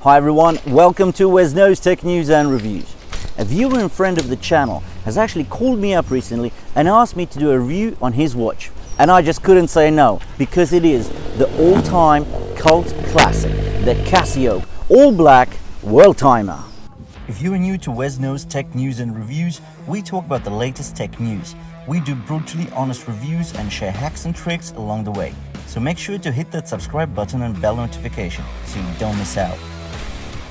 Hi everyone, welcome to WesKnows Tech News and Reviews. A viewer and friend of the channel has actually called me up recently and asked me to do a review on his watch. And I just couldn't say no, because it is the all-time cult classic, the CasiOak all black world timer. If you are new to WesKnows Tech News and Reviews, we talk about the latest tech news. We do brutally honest reviews and share hacks and tricks along the way. So make sure to hit that subscribe button and bell notification so you don't miss out.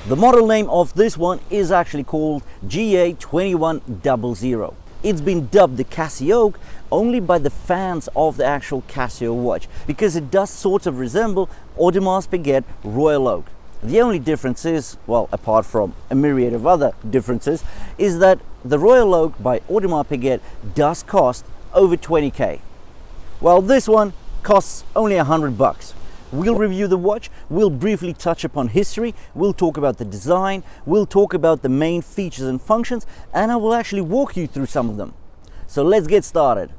The model name of this one is actually called GA-2100. It's been dubbed the CasiOak only by the fans of the actual Casio watch because it does sort of resemble Audimar's Piguet Royal Oak. The only difference is, well, apart from a myriad of other differences, is that the Royal Oak by Audemars Piguet does cost over 20k. Well, this one costs only $100. We'll review the watch, we'll briefly touch upon history, we'll talk about the design, we'll talk about the main features and functions, and I will actually walk you through some of them. So let's get started.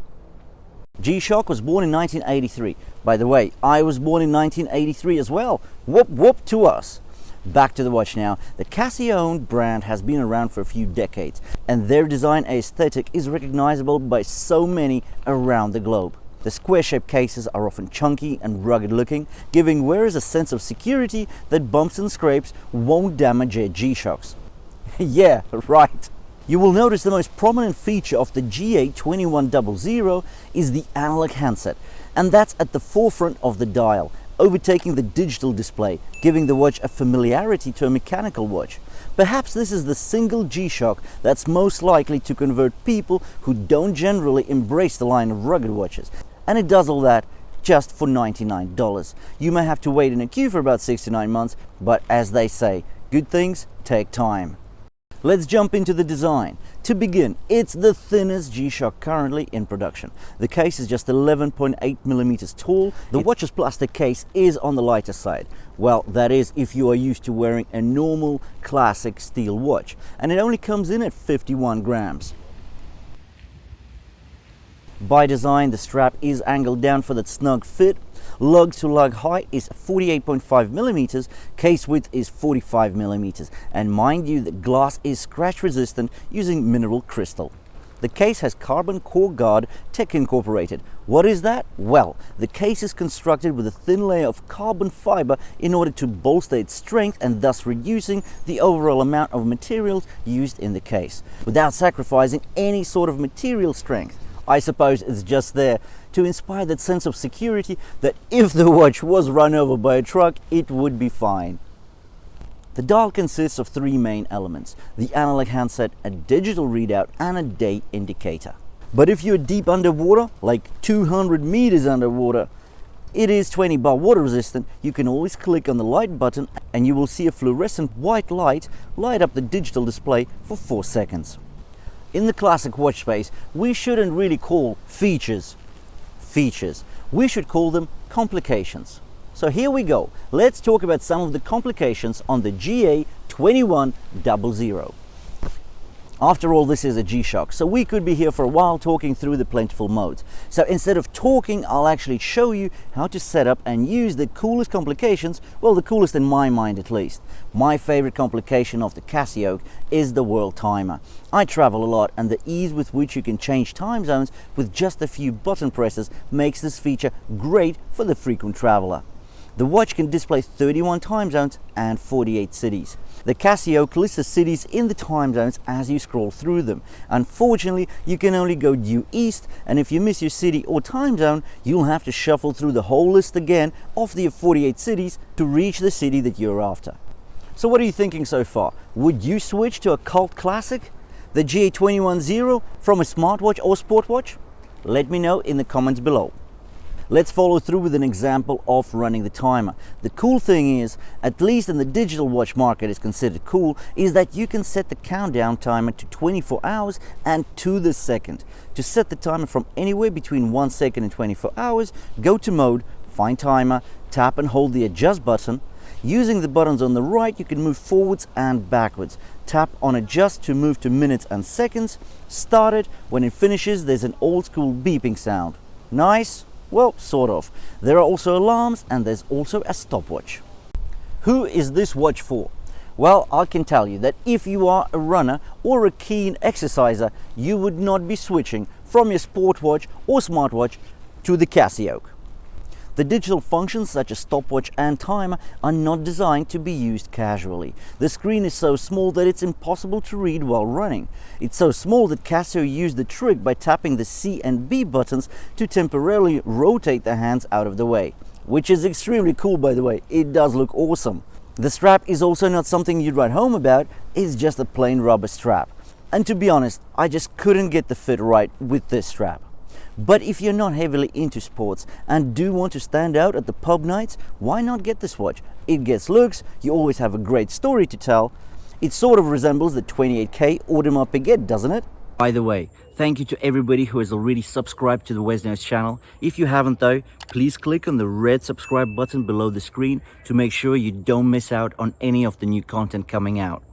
G-Shock was born in 1983. By the way, I was born in 1983 as well. Whoop whoop to us. Back to the watch now. The Casio brand has been around for a few decades, and their design aesthetic is recognizable by so many around the globe. The square-shaped cases are often chunky and rugged looking, giving wearers a sense of security that bumps and scrapes won't damage your G-Shocks. Yeah, right. You will notice the most prominent feature of the GA-2100 is the analog handset, and that's at the forefront of the dial, overtaking the digital display, giving the watch a familiarity to a mechanical watch. Perhaps this is the single G-Shock that's most likely to convert people who don't generally embrace the line of rugged watches. And it does all that just for $99. You may have to wait in a queue for about 6 to 9 months, but as they say, good things take time. Let's jump into the design. To begin, it's the thinnest G-Shock currently in production. The case is just 11.8 millimeters tall. The watch's plastic case is on the lighter side. Well, that is if you are used to wearing a normal classic steel watch, and it only comes in at 51 grams. By design, the strap is angled down for that snug fit. Lug to lug height is 48.5 millimeters, case width is 45 millimeters, and mind you, the glass is scratch resistant using mineral crystal. The case has carbon core guard tech incorporated. What is that? Well, the case is constructed with a thin layer of carbon fiber in order to bolster its strength and thus reducing the overall amount of materials used in the case, without sacrificing any sort of material strength. I suppose it's just there to inspire that sense of security that if the watch was run over by a truck, it would be fine. The dial consists of 3 main elements: the analog handset, a digital readout, and a date indicator. But if you're deep underwater, like 200 meters underwater, it is 20 bar water resistant. You can always click on the light button and you will see a fluorescent white light light up the digital display for 4 seconds. In the classic watch space, we shouldn't really call features. We should call them complications. So here we go. Let's talk about some of the complications on the GA-2100. After all, this is a G-Shock, so we could be here for a while talking through the plentiful modes. So instead of talking, I'll actually show you how to set up and use the coolest complications, well, the coolest in my mind at least. My favorite complication of the CasiOak is the world timer. I travel a lot, and the ease with which you can change time zones with just a few button presses makes this feature great for the frequent traveler. The watch can display 31 time zones and 48 cities. The CasiOak lists the cities in the time zones as you scroll through them. Unfortunately, you can only go due east, and if you miss your city or time zone, you'll have to shuffle through the whole list again of the 48 cities to reach the city that you're after. So what are you thinking so far? Would you switch to a cult classic, the GA-2100, from a smartwatch or sport watch? Let me know in the comments below. Let's follow through with an example of running the timer. The cool thing is, at least in the digital watch market is considered cool, is that you can set the countdown timer to 24 hours and to the second. To set the timer from anywhere between 1 second and 24 hours, go to mode, find timer, tap and hold the adjust button. Using the buttons on the right, you can move forwards and backwards. Tap on adjust to move to minutes and seconds. Start it. When it finishes, there's an old school beeping sound. Nice? Well, sort of. There are also alarms, and there's also a stopwatch. Who is this watch for? Well, I can tell you that if you are a runner or a keen exerciser, you would not be switching from your sport watch or smartwatch to the CasiOak. The digital functions such as stopwatch and timer are not designed to be used casually. The screen is so small that it's impossible to read while running. It's so small that Casio used the trick by tapping the C and B buttons to temporarily rotate the hands out of the way. Which is extremely cool, by the way. It does look awesome. The strap is also not something you'd write home about, it's just a plain rubber strap. And to be honest, I just couldn't get the fit right with this strap. But if you're not heavily into sports and do want to stand out at the pub nights, why not get this watch? It gets looks, you always have a great story to tell. It sort of resembles the 28K Audemars Piguet, doesn't it? By the way, thank you to everybody who has already subscribed to the WesKnows channel. If you haven't though, please click on the red subscribe button below the screen to make sure you don't miss out on any of the new content coming out.